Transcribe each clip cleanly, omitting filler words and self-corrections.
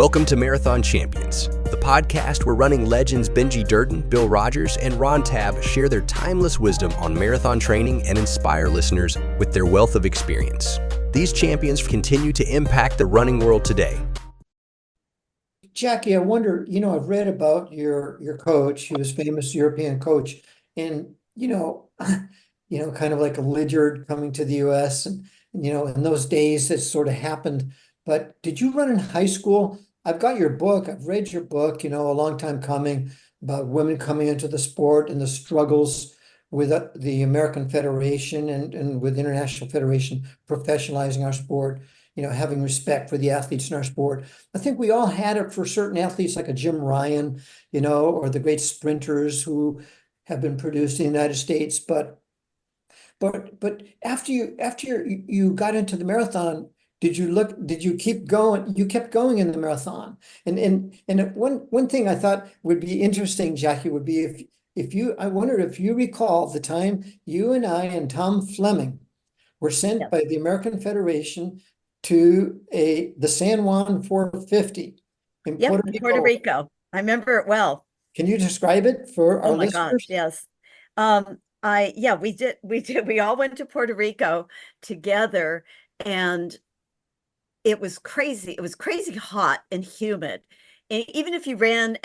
Welcome to Marathon Champions, the podcast where running legends Benji Durden, Bill Rogers, and Ron Tabb share their timeless wisdom on marathon training and inspire listeners with their wealth of experience. These champions continue to impact the running world today. Jackie, I wonder, I've read about your coach. He was a famous European coach, and kind of like a Lydiard coming to the US, and in those days it sort of happened. But did you run in high school? I've got your book. I've read your book, a long time coming, about women coming into the sport and the struggles with the American Federation and with International Federation professionalizing our sport, having respect for the athletes in our sport. I think we all had it for certain athletes like a Jim Ryan, or the great sprinters who have been produced in the United States. But after you got into the marathon, did you keep going? You kept going in the marathon. And one thing I thought would be interesting, Jackie, would be I wondered if you recall the time you and I and Tom Fleming were sent by the American Federation to the San Juan 450 in Puerto Rico. I remember it well. Can you describe it for our listeners? Oh my gosh, yes. We did. We all went to Puerto Rico together, and it was crazy. It was crazy hot and humid. And even if we ran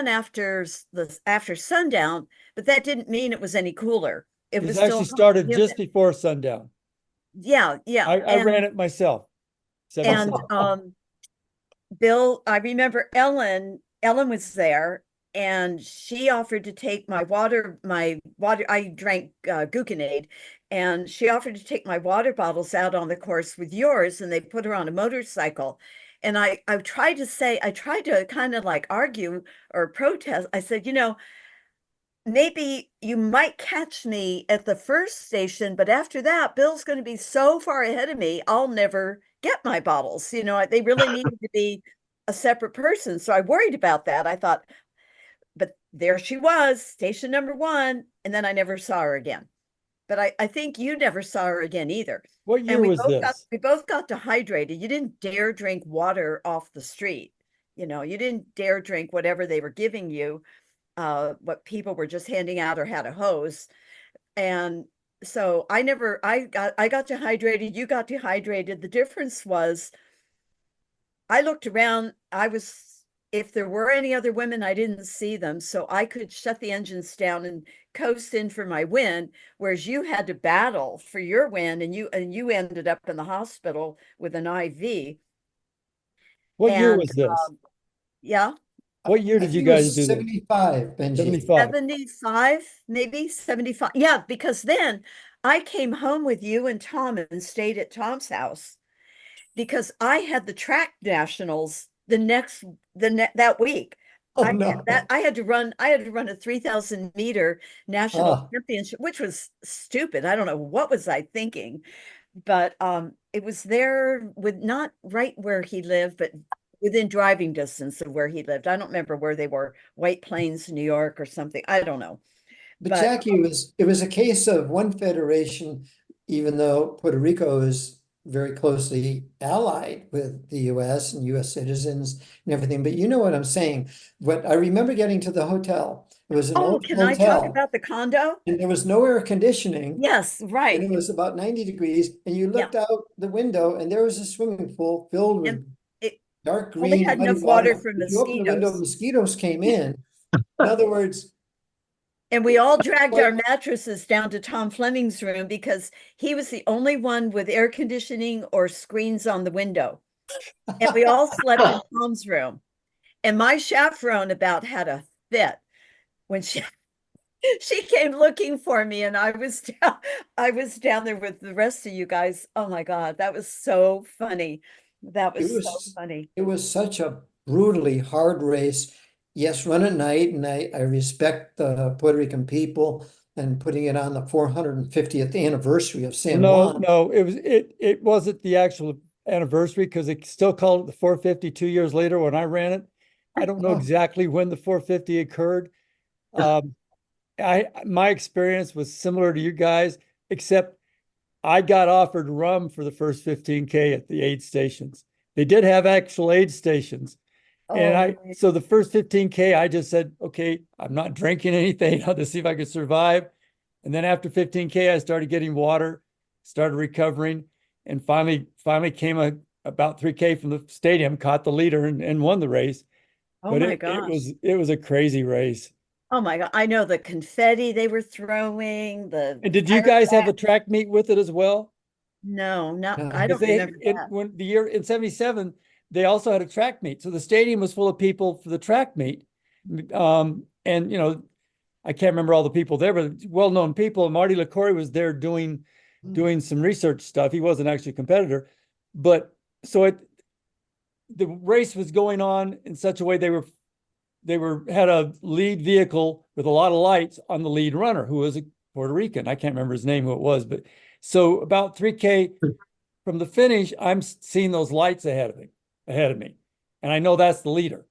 after sundown, but that didn't mean it was any cooler. It was actually started just before sundown. Yeah. I ran it myself. And Bill, I remember Ellen was there, and she offered to take my water. I drank Gluconade, and she offered to take my water bottles out on the course with yours, and they put her on a motorcycle. And I tried to kind of like argue or protest. I said, maybe you might catch me at the first station, but after that, Bill's going to be so far ahead of me, I'll never get my bottles. They really needed to be a separate person. So I worried about that. I thought, but there she was, station number 1. And then I never saw her again. But I think you never saw her again either. What year was this? We both got dehydrated. You didn't dare drink water off the street. You didn't dare drink whatever they were giving you, what people were just handing out or had a hose. And so I got dehydrated. You got dehydrated. The difference was I looked around. If there were any other women, I didn't see them. So I could shut the engines down and coast in for my win, whereas you had to battle for your win, and you ended up in the hospital with an IV. What year was this? Yeah. What year did you guys do 75, Benji. 75, maybe 75. Yeah, because then I came home with you and Tom and stayed at Tom's house because I had the track nationals that week. Oh, no. I had to run a 3,000 meter national championship, which was stupid. I don't know, what was I thinking? But it was there not right where he lived, but within driving distance of where he lived. I don't remember where they were, White Plains, New York or something. I don't know. But Jackie, it was a case of one federation, even though Puerto Rico is very closely allied with the US and US citizens and everything. But you know what I'm saying. What I remember getting to the hotel, it was an old can hotel. I talk about the condo? And there was no air conditioning. Yes, right. And it was about 90 degrees. And you looked out the window and there was a swimming pool filled with dark green. They had enough water for mosquitoes. You opened the window, mosquitoes came in. In other words, and we all dragged our mattresses down to Tom Fleming's room because he was the only one with air conditioning or screens on the window. And we all slept in Tom's room. And my chaperone about had a fit when she came looking for me, and I was down there with the rest of you guys. Oh my God, that was so funny. That was so funny. It was such a brutally hard race. Yes, run at night, and I respect the Puerto Rican people and putting it on the 450th anniversary of San Juan. No, it wasn't the actual anniversary because they still called it the 450 2 years later when I ran it. I don't know exactly when the 450 occurred. My experience was similar to you guys, except I got offered rum for the first 15K at the aid stations. They did have actual aid stations. And Oh, so the first 15K, I just said, okay, I'm not drinking anything. I'll just see if I could survive. And then after 15K, I started getting water, started recovering, and finally came about 3K from the stadium, caught the leader and won the race. oh But my it gosh. was a crazy race. Oh my God. I know the confetti they were throwing, the And did you guys have a fireworks. track meet with it as well? No, not, I No. Because don't remember that. when the year in 77, they also had a track meet. So the stadium was full of people for the track meet. And I can't remember all the people there, but well-known people. Marty LaCory was there doing some research stuff. He wasn't actually a competitor, but so the race was going on in such a way they had a lead vehicle with a lot of lights on the lead runner, who was a Puerto Rican. I can't remember his name, who it was, but so about 3K from the finish, I'm seeing those lights ahead of me, and I know that's the leader,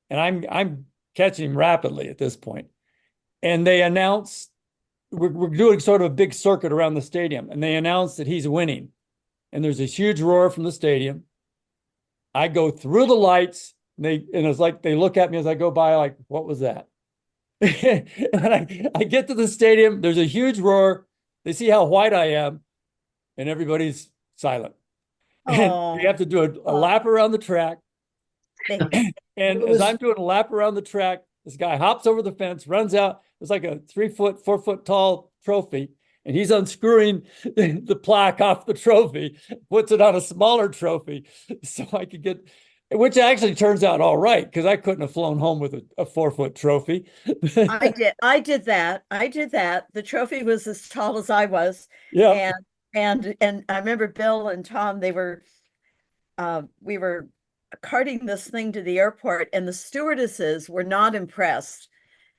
and I'm catching him rapidly at this point. And they announce we're doing sort of a big circuit around the stadium, and they announce that he's winning, and there's this huge roar from the stadium. I go through the lights, and it's like they look at me as I go by, like, what was that? And I get to the stadium. There's a huge roar. They see how white I am, and everybody's silent. And you Oh, have to do a lap around the track. thanks. And What as was- I'm doing a lap around the track, this guy hops over the fence, runs out. It's like a 4 foot tall trophy. And he's unscrewing the plaque off the trophy, puts it on a smaller trophy so I could get, which actually turns out all right, because I couldn't have flown home with a 4 foot trophy. I did that. I did that. The trophy was as tall as I was. Yeah. And I remember Bill and Tom, we were carting this thing to the airport, and the stewardesses were not impressed.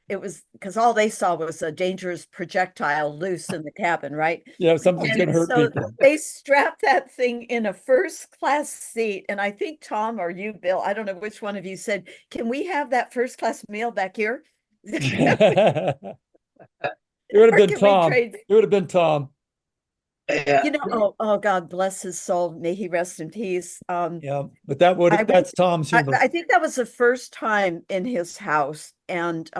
It was because all they saw was a dangerous projectile loose in the cabin, right? Yeah. Something's And going to hurt so people. they strapped that thing in a first class seat. And I think Tom or you, Bill, I don't know which one of you said, can we have that first class meal back here? It would have Or been can we Tom. trade? It would have been Tom. You know, oh God bless his soul. May he rest in peace. Yeah. But I that's Tom's humor. I think that was the first time in his house. And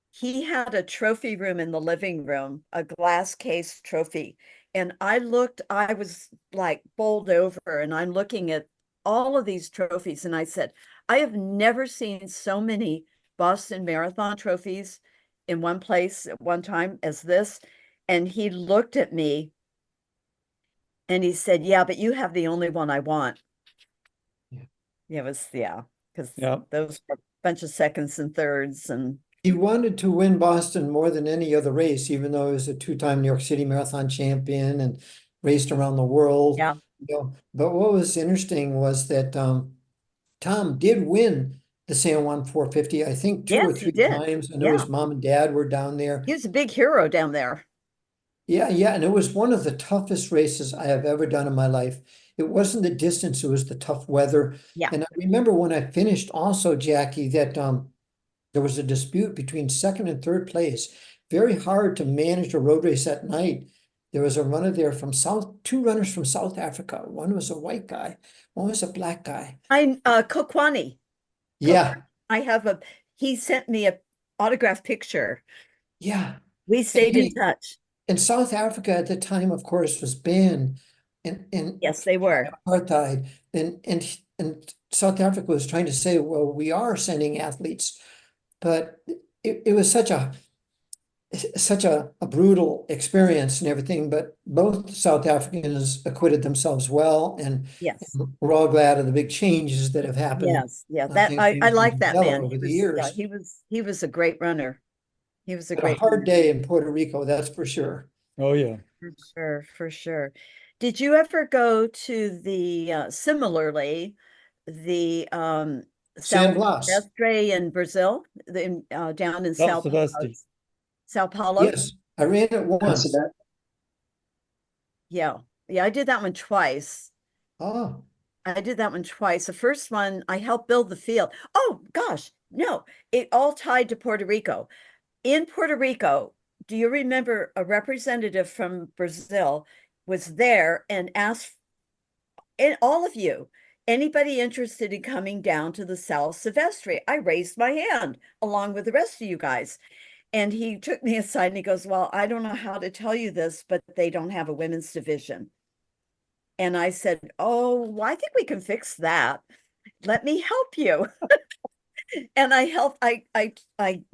he had a trophy room in the living room, a glass case trophy. And I was like bowled over, and I'm looking at all of these trophies. And I said, I have never seen so many Boston Marathon trophies in one place at one time as this. And he looked at me and he said, yeah, but you have the only one I want. Yeah. It was, yeah, because Yeah. those were a bunch of seconds and thirds. And He wanted to win Boston more than any other race, even though he was a two-time New York City Marathon champion and raced around the world. yeah, But what was interesting was that Tom did win the San Juan 450, I think 2 or yes, he 3 did. times. I know Yeah, his mom and dad were down there. he was a big hero down there. Yeah, and it was one of the toughest races I have ever done in my life. It wasn't the distance, it was the tough weather. Yeah. And I remember when I finished also, Jackie, that there was a dispute between second and third place. Very hard to manage a road race at night. There was a runner there from two runners from South Africa. One was a white guy, one was a black guy. Kokwani. Yeah, He sent me a autographed picture. yeah. We stayed in he- touch. And South Africa at the time, of course, was banned and Yes, they were. apartheid. And South Africa was trying to say, well, we are sending athletes, but it was such a brutal experience and everything. But both South Africans acquitted themselves well, and Yes. we're all glad of the big changes that have happened. Yes. Yeah. Thanks to I like that Mandela man. over He the was, years. yeah, he was a great runner. He was a Had a great hard runner. day in Puerto Rico, that's for sure. Oh, yeah. For sure, for sure. Did you ever go to similarly, the San Sao Blas. Silvestre in Brazil, down in Sao Silvestre. Sao Paulo? Yes, I ran it once. Yeah. Yeah, I did that one twice. Oh, I did that one twice. The first one, I helped build the field. Oh gosh, no, it all tied to Puerto Rico. In Puerto Rico, do you remember a representative from Brazil was there and asked, and all of you, anybody interested in coming down to the South Silvestre? I raised my hand along with the rest of you guys. And he took me aside and he goes, well, I don't know how to tell you this, but they don't have a women's division. And I said, oh, well, I think we can fix that. Let me help you. And I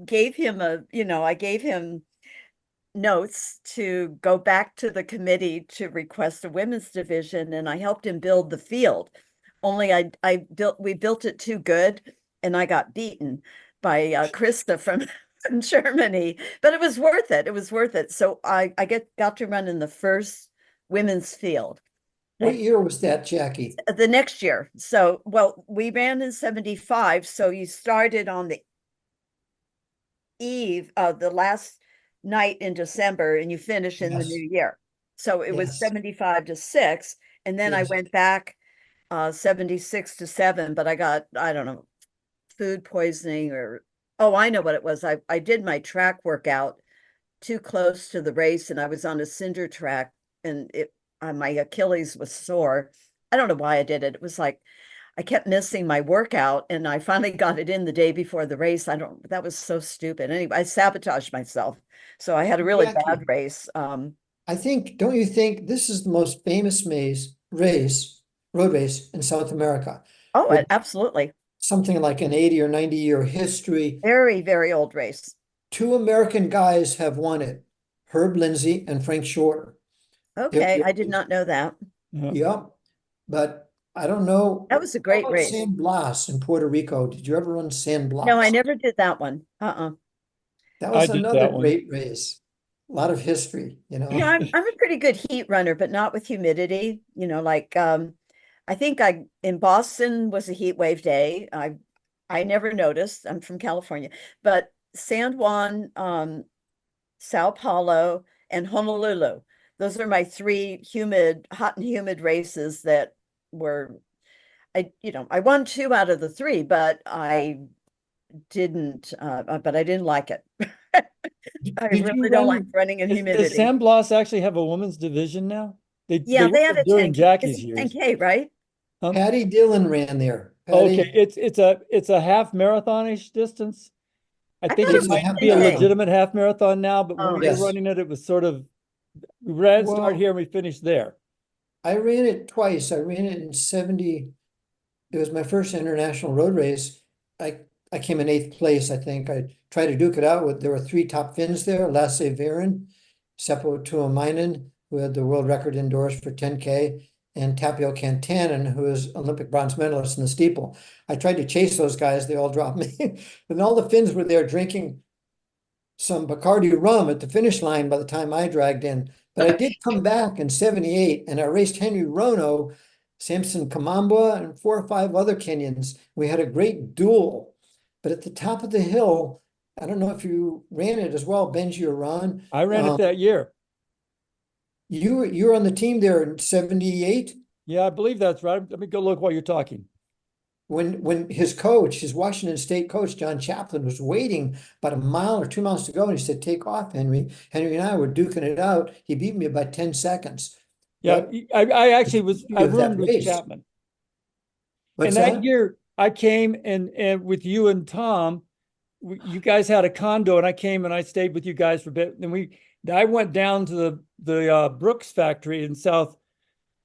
gave him I gave him notes to go back to the committee to request a women's division, and I helped him build the field. Only we built it too good, and I got beaten by Krista from Germany, but it was worth it. It was worth it. So I got to run in the first women's field. What year was that, Jackie? The next year. So, well, we ran in 75. So you started on the eve of the last night in December and you finish in the Yes. new year. So it was Yes. 75 to 6. And then I Yes. went back 76 to 7, but I got, I don't know, food poisoning or, oh, I know what it was. I did my track workout too close to the race and I was on a cinder track and my Achilles was sore. I don't know why I did it. It was like I kept missing my workout and I finally got it in the day before the race. That was so stupid. Anyway, I sabotaged myself. So I had a really Jackie, bad race. don't you think this is the most famous road race in South America? Oh, With absolutely. something like an 80 or 90-year history. Very, very old race. 2 American guys have won it, Herb Lindsay and Frank Shorter. Okay, I did not know that. Yep, but I don't know. That was a How great about race. San Blas in Puerto Rico? Did you ever run San Blas? No, I never did that one. That was I did another that one. great race. A lot of history, you know. Yeah, I'm a pretty good heat runner, but not with humidity. Like I think in Boston was a heat wave day. I never noticed. I'm from California, but San Juan, Sao Paulo, and Honolulu. Those are my 3 hot and humid races that were I won 2 out of the 3, but I didn't like it. I Did you really don't like run? running in Does humidity. San Blas actually have a women's division now? Yeah, they were have a during 10, Jackie's it's a years. 10K, right? Patty Dillon ran there. Okay, Patty, it's a half marathonish distance. I I think thought it it it's a was might half be a 10K. marathon. legitimate half marathon now, but when Oh, we were Yes. running it, it was sort of we ran start Well, here and we finished there. I ran it twice. I ran it in 70. It was my first international road race. I came in 8th place, I think. I tried to duke it out with, there were 3 top Finns there, Lasse Viren, Seppo Tuomainen, who had the world record indoors for 10K, and Tapio Kantanen, who is Olympic bronze medalist in the steeple. I tried to chase those guys, they all dropped me. And all the Finns were there drinking some Bacardi rum at the finish line by the time I dragged in. But I did come back in 78 and I raced Henry Rono, Samson Kamambwa, and 4 or 5 other Kenyans. We had a great duel. But at the top of the hill, I don't know if you ran it as well, Benji or Ron. I ran it that year. You were on the team there in 78 Yeah, I believe that's right. Let me go look while you're talking. when his coach, his Washington State coach, John Chaplin, was waiting about a mile or 2 miles to go, and he said, "Take off, Henry." Henry and I were duking it out. He beat me by 10 seconds. Yeah, But I actually I of that roomed with race. Chapman. What's And that that? year I came and with you and Tom, you guys had a condo and I came and I stayed with you guys for a bit. And I went down to the Brooks factory in South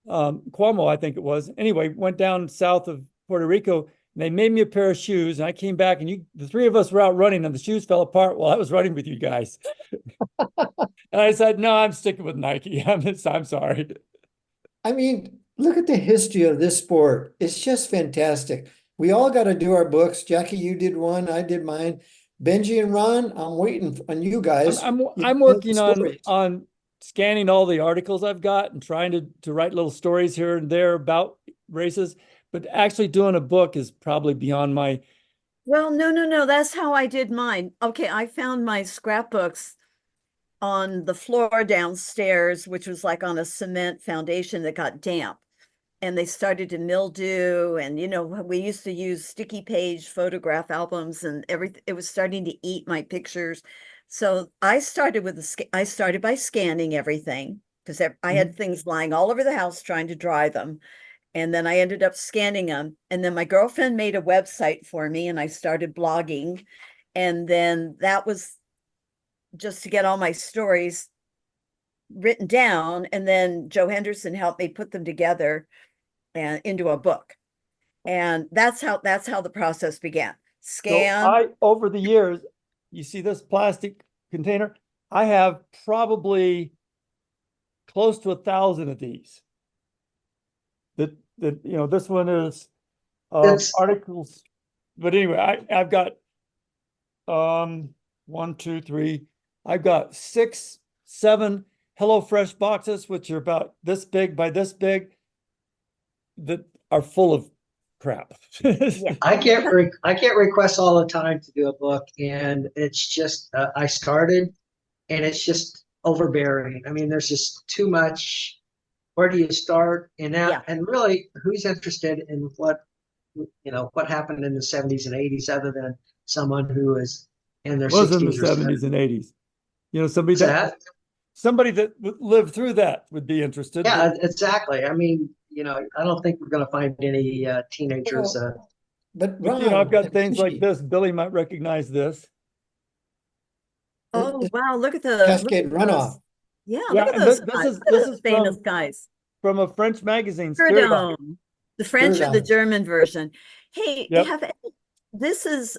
Cuomo, I think it was. Anyway, went down south of Puerto Rico and they made me a pair of shoes. And I came back and the 3 of us were out running and the shoes fell apart while I was running with you guys. And I said, no, I'm sticking with Nike. I'm sorry. I mean, look at the history of this sport. It's just fantastic. We all got to do our books. Jackie, you did one, I did mine. Benji and Ron, I'm waiting on you guys. I'm You I'm tell the working stories. on scanning all the articles I've got and trying to write little stories here and there about races, but actually doing a book is probably beyond my. Well, no. That's how I did mine. Okay, I found my scrapbooks on the floor downstairs, which was like on a cement foundation that got damp. And they started to mildew. And, we used to use sticky page photograph albums and everything. It was starting to eat my pictures. So I started by scanning everything because I had things lying all over the house trying to dry them. And then I ended up scanning them. And then my girlfriend made a website for me and I started blogging. And then that was just to get all my stories written down. And then Joe Henderson helped me put them together and into a book. And that's how the process began. Scan. So over the years, you see this plastic container, I have probably close to 1,000 of these. That this one is articles, but anyway, I've got 1, 2, 3. I've got 6, 7 HelloFresh boxes, which are about this big by this big, that are full of crap. Yeah. I get requests all the time to do a book, and it's just I started, and it's just overbearing. I mean, there's just too much. Where do you start? And now, Yeah. and really, who's interested in what happened in the 70s and 80s, other than someone who is in their Was in the 60s or 70s and 80s. Somebody What's that? somebody that lived through that would be interested. Yeah, exactly. I mean, I don't think we're going to find any teenagers. But But Ron, I've got things like Benji, this. Billy might recognize this. Oh, wow. Look at the Cascade runoff. Yeah, Yeah, look at and those this guys. is Look at this those is famous guys. from a French magazine, Spirit. Spiridon, the French or the Spiridon. German version. Hey, Yep. this is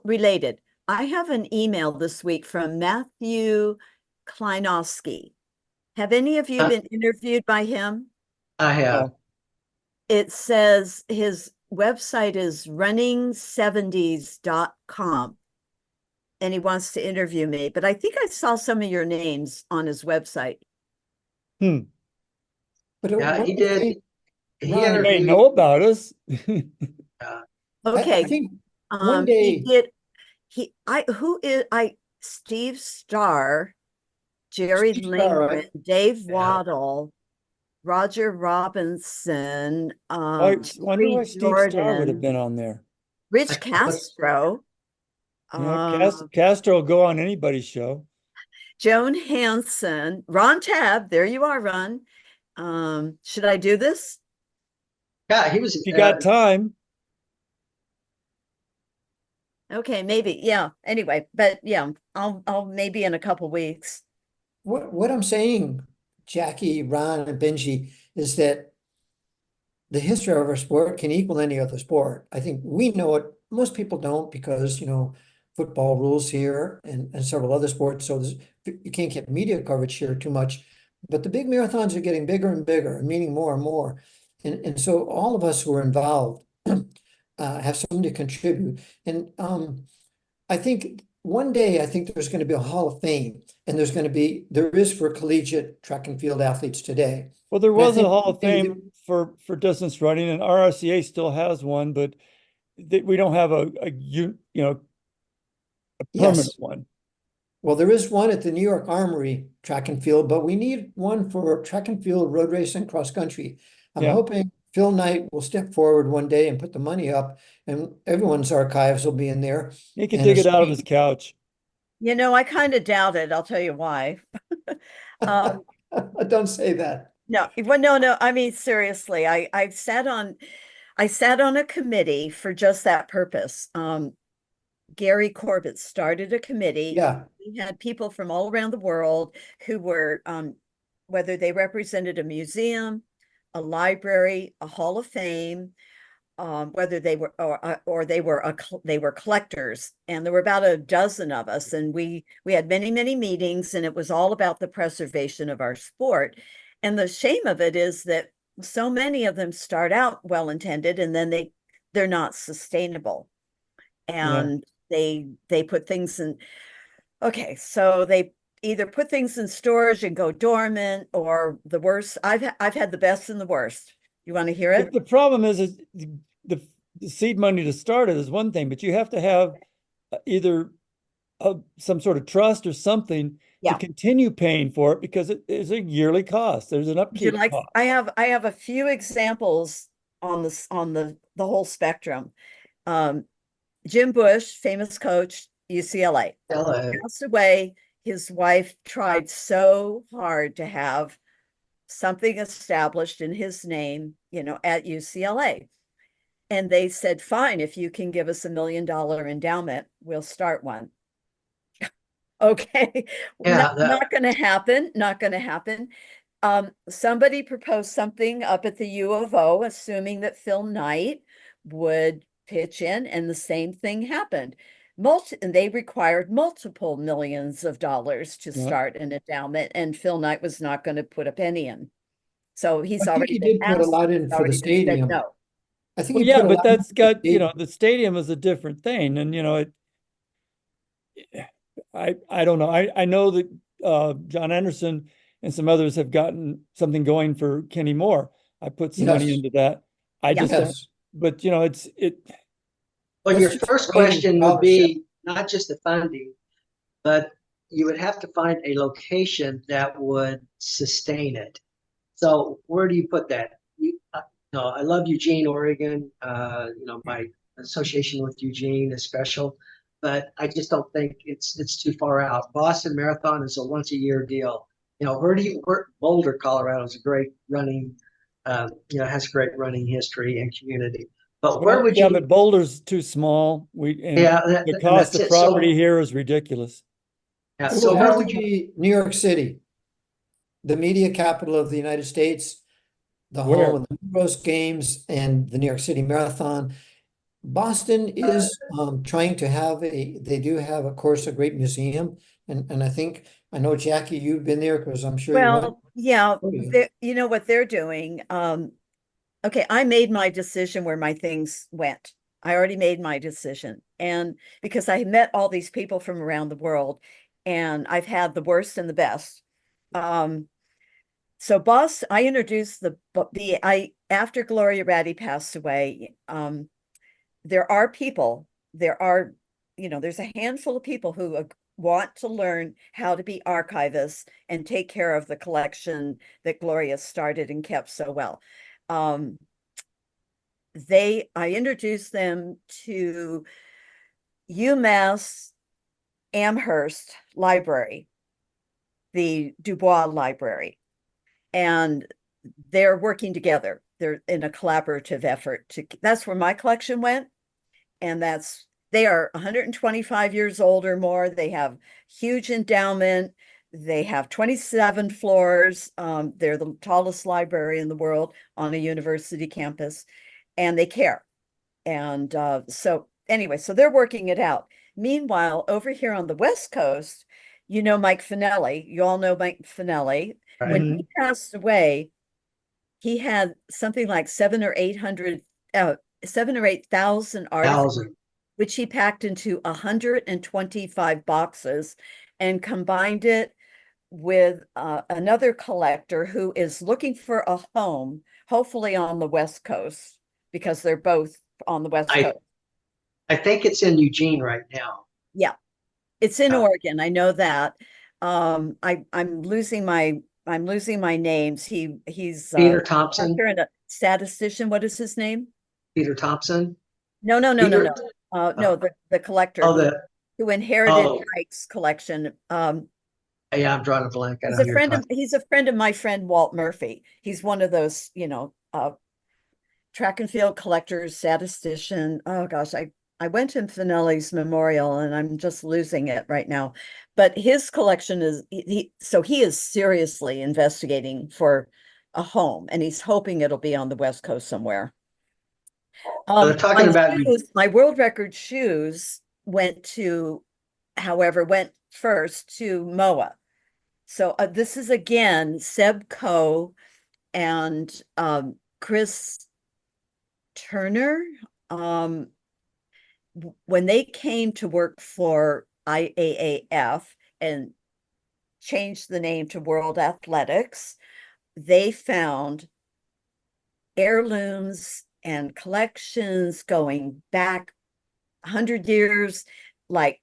related. I have an email this week from Matthew Kleinowski. Have any of you been interviewed by him? I have. It says his website is running70s.com. And he wants to interview me, but I think I saw some of your names on his website. But Yeah, he did. He Ron, You may interviewed. know about us. Okay. I think one day he did. Steve Starr, Jerry Steve Starr, Lindgren, right? Dave Yeah. Waddle, Roger Robinson, I wonder why Steve Starr would have Jordan, been on there. Rich Castro, Castro will go on anybody's show. Joan Hansen, Ron Tabb. There you are, Ron. Should I do this? Yeah, he was. If you got time. Okay, maybe. Yeah. Anyway, but yeah, I'll maybe in a couple weeks. What I'm saying, Jackie, Ron, and Benji, is that the history of our sport can equal any other sport. I think we know it. Most people don't because, football rules here and several other sports. So you can't get media coverage here too much. But the big marathons are getting bigger and bigger, meaning more and more. And so all of us who are involved have something to contribute. And I think one day, I think there's going to be a Hall of Fame, and there is for collegiate track and field athletes today. Well, there And I was a think Hall of maybe Fame for distance running, and RRCA still has one, but we don't have a permanent Yes. one. Well, there is one at the New York Armory track and field, but we need one for track and field, road racing, cross country. I'm Yeah. hoping Phil Knight will step forward one day and put the money up, and everyone's archives will be in there. He could And dig a it out of his screen. couch. I kind of doubt it. I'll tell you why. Don't say that. No, well, no. I mean, seriously, I sat on a committee for just that purpose. Gary Corbett started a committee. Yeah. We had people from all around the world who were, whether they represented a museum, a library, a Hall of Fame, whether they were or they were collectors, and there were about a dozen of us, and we had many meetings, and it was all about the preservation of our sport. And the shame of it is that so many of them start out well intended, and then they're not sustainable, and they put things in. Okay, so they either put things in storage and go dormant, or the worst. I've had the best and the worst. You want to hear it? The problem is the seed money to start it is one thing, but you have to have either some sort of trust or something to continue paying for it, because it is a yearly cost. There's an upkeep cost. I have a few examples on the whole spectrum. Jim Bush, famous coach, UCLA, LA. passed away. His wife tried so hard to have something established in his name, at UCLA. And they said, fine, if you can give us $1 million endowment, we'll start one. Okay, Yeah, not going to happen. Not going to happen. Somebody proposed something up at the U of O, assuming that Phil Knight would pitch in, and the same thing happened. And they required multiple millions of dollars to start an endowment, and Phil Knight was not going to put a penny in. So he's I think already he been did put a asked, lot in for the already been said stadium. no. I think Well, he yeah, put a but lot in that's for the got, stadium. the stadium is a different thing. And, I don't know. I know that John Anderson and some others have gotten something going for Kenny Moore. I put some money Yes. into that. I just don't, Yes. but Well, That's your just first random question would scholarship. be not just the funding, but you would have to find a location that would sustain it. So where do you put that? I love Eugene, Oregon. My association with Eugene is special, but I just don't think it's too far out. Boston Marathon is a once a year deal. Boulder, Colorado is a great running, has great running history and community. But where would you? but Boulder's too small. Yeah, The and cost that's of it. So, property here is ridiculous. yeah, It so would where have to would you? be New York City, the media capital of the United States, the Where? home of the Rose Games and the New York City Marathon. Boston is trying to have they do have, of course, a great museum. And I know, Jackie, you've been there because I'm sure you went. Well, yeah, Oh, yeah. you know what they're doing. Okay, I made my decision where my things went. I already made my decision. And because I met all these people from around the world, and I've had the worst and the best. So I introduced after Gloria Ratty passed away, there are people, there's a handful of people who want to learn how to be archivists and take care of the collection that Gloria started and kept so well. I introduced them to UMass Amherst Library, the Dubois Library, and they're working together. They're in a collaborative effort that's where my collection went. And they are 125 years old or more. They have huge endowment. They have 27 floors. They're the tallest library in the world on a university campus, and they care. And so they're working it out. Meanwhile, over here on the West Coast, Mike Finelli. You all know Mike Finelli. Right. When he passed away, he had something like 7,000 or 8,000 artifacts, which he packed into 125 boxes and combined it with another collector who is looking for a home, hopefully on the West Coast, because they're both on the West Coast. I think it's in Eugene right now. Yeah, it's in Oregon. I know that. I'm losing my names. He's Peter Thompson. a statistician. What is his name? Peter Thompson. No. No, the collector who inherited Mike's collection. Yeah, I'm drawing a blank. He's a friend of my friend Walt Murphy. He's one of those, track and field collectors, statistician. Oh gosh, I went to Finelli's memorial and I'm just losing it right now. But his collection is he is seriously investigating for a home, and he's hoping it'll be on the West Coast somewhere. My world record shoes went first to MOA. So this is again Seb Coe and Chris Turner. When they came to work for IAAF and changed the name to World Athletics, they found heirlooms and collections going back 100 years, like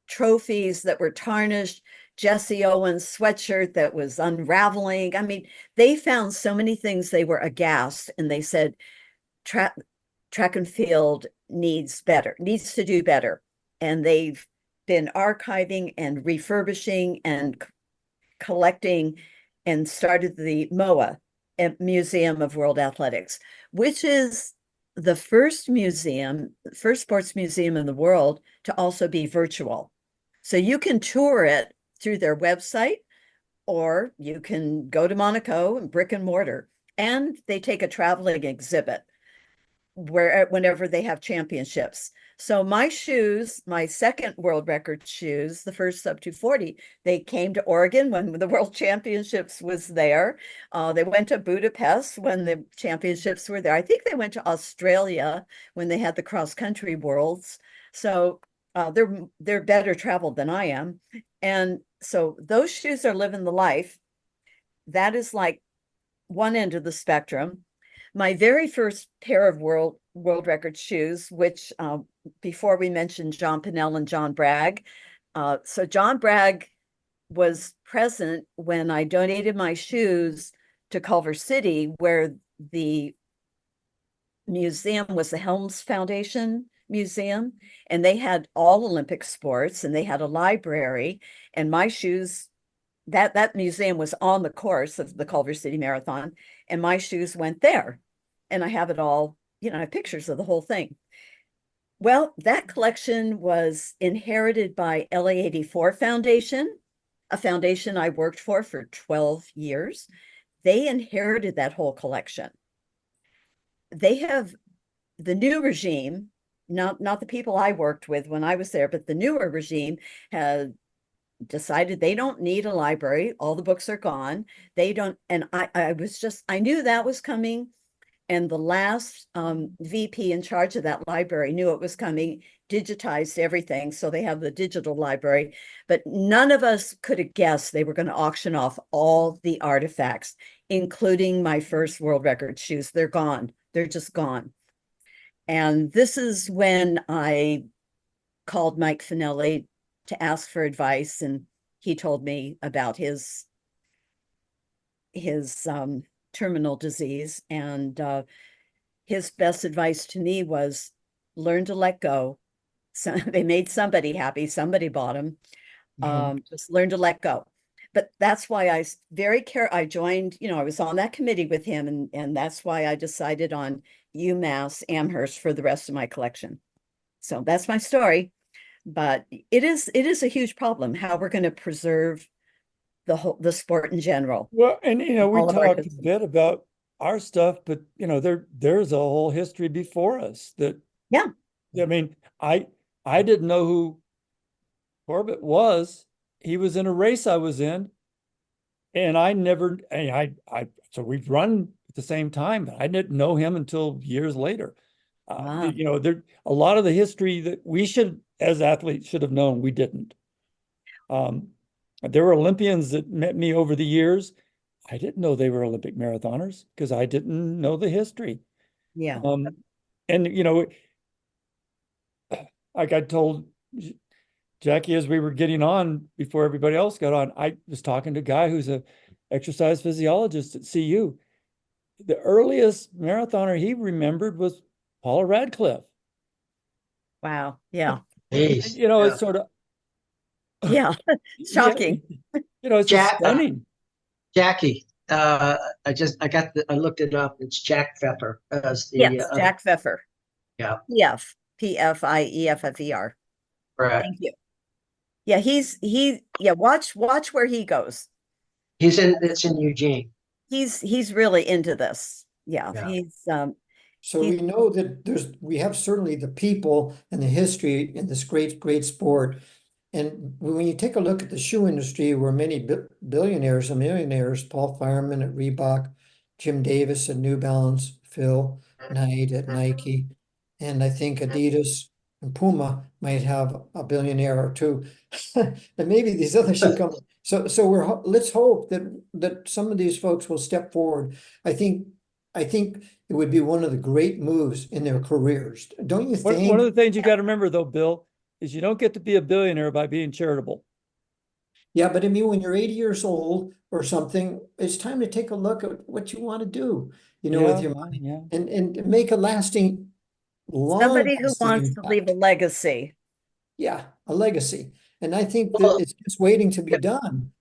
trophies that were tarnished, Jesse Owens sweatshirt that was unraveling. I mean, they found so many things. They were aghast, and they said track and field needs to do better. And they've been archiving and refurbishing and collecting and started the MOA, Museum of World Athletics, which is the first sports museum in the world to also be virtual. So you can tour it through their website, or you can go to Monaco and brick and mortar, and they take a traveling exhibit whenever they have championships. So my shoes, my second world record shoes, the first sub 240, they came to Oregon when the World Championships was there. They went to Budapest when the championships were there. I think they went to Australia when they had the cross country worlds. So they're better traveled than I am. And so those shoes are living the life. That is like one end of the spectrum. My very first pair of world record shoes, which before we mentioned John Pinnell and John Bragg. So John Bragg was present when I donated my shoes to Culver City, where the museum was the Helms Foundation Museum, and they had all Olympic sports, and they had a library, and my shoes, that museum was on the course of the Culver City Marathon, and my shoes went there. And I have it all, I have pictures of the whole thing. Well, that collection was inherited by LA84 Foundation, a foundation I worked for 12 years. They inherited that whole collection. They have the new regime, not the people I worked with when I was there, but the newer regime has decided they don't need a library. All the books are gone. They don't, and I knew that was coming. And the last VP in charge of that library knew it was coming, digitized everything. So they have the digital library, but none of us could have guessed they were going to auction off all the artifacts, including my first world record shoes. They're gone. They're just gone. And this is when I called Mike Finelli to ask for advice. And he told me about his terminal disease, and his best advice to me was learn to let go. So they made somebody happy, somebody bought them. Just learn to let go. But that's why I joined, I was on that committee with him, and that's why I decided on UMass Amherst for the rest of my collection. So that's my story. But it is a huge problem how we're going to preserve the sport in general. Well, and we talked a bit about our stuff, but there's a whole history before us that, yeah. I mean, I didn't know who Corbett was. He was in a race I was in, and so we've run at the same time, but I didn't know him until years later. Wow. There a lot of the history that we should, as athletes, should have known, we didn't. There were Olympians that met me over the years. I didn't know they were Olympic marathoners because I didn't know the history. Yeah. And like I told Jackie as we were getting on before everybody else got on, I was talking to a guy who's an exercise physiologist at CU. The earliest marathoner he remembered was Paula Radcliffe. Wow. Yeah. Jeez. It's sort of, yeah, shocking. It's just stunning. Jackie, I looked it up. It's Jack Pfeffer as the yes, Jack Pfeffer. Yeah. Pfeffer. Correct. Thank you. Yeah, watch where he goes. It's in Eugene. He's really into this. Yeah. So we know that we have certainly the people and the history in this great sport. And when you take a look at the shoe industry, where many billionaires and millionaires, Paul Fireman at Reebok, Jim Davis at New Balance, Phil Knight at Nike, and I think Adidas and Puma might have a billionaire or two. And maybe these other shoe companies. So let's hope that some of these folks will step forward. I think it would be one of the great moves in their careers. Don't you think? One of the things you got to remember, though, Bill, is you don't get to be a billionaire by being charitable. Yeah, but I mean, when you're 80 years old or something, it's time to take a look at what you want to do, with your money, and make a lasting, somebody who wants to leave a legacy. Yeah, a legacy. And I think that it's just waiting to be done.